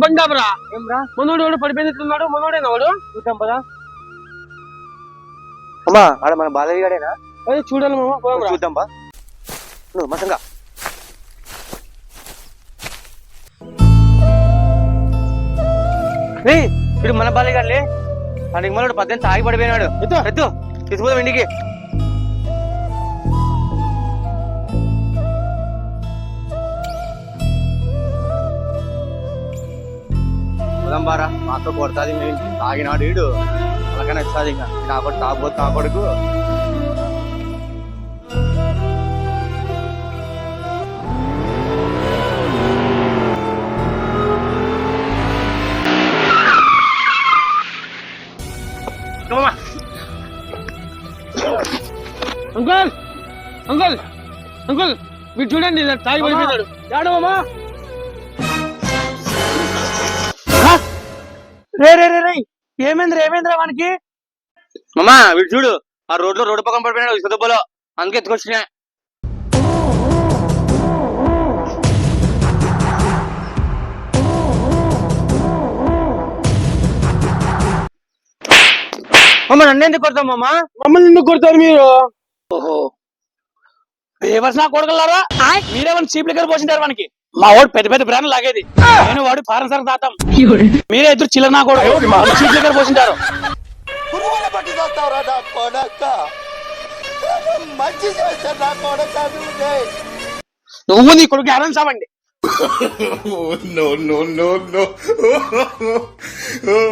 బండాబరా మనోడు పడిపోయినట్టున్నాడు. మనోడేనా వాడు? చూద్దాం పదా. అమ్మా ఆడ మన బాలయ్య గాడేనా? అదే చూడాలి మామ, చూద్దాం బా. నువ్వు మసంగా ఇప్పుడు మన బాలయ్య గారులే. వాడికి మనోడు 18 తాగి పడిపోయినాడు. ఎత్తు తీసుకుపోదాం ఇంటికి. బారా మాతో కొడతాది. తాగినాడు వీడు అలాగనే వస్తుంది. ఇంకా కాబట్టి తాగబోతు తా కొడుకు. అంకుల్ అంకుల్ అంకుల్ మీరు చూడండి, తాగి పడిపోయినాడు. ఏడవమ్మా. ఏమైందిరా వానికి? మామా వీడు చూడు, ఆ రోడ్డు పక్కన పడిపోయినాడు సుదబ్బలో. అందుకే ఎత్తుకొచ్చినా. నన్ను ఎందుకు కొడతాం మామా? మమ్మల్ని ఎందుకు కొడతారు మీరు? ఓహో ఫేవర్స్ నా కొడగలరా? మీరేమన్నా చీప్ లిక్కర్ పోసింటారు వానికి. మా వాడు పెద్ద పెద్ద బ్రాండ్ లాగేది, నేను వాడు ఫారెన్ సార్ తాతాం. మీరే ఇద్దరు చిల్లర నా కొడుకు చీప్ లిక్కర్ పోసింటారు. నువ్వు నీ కొడుకు అరణ్ సావండి. No.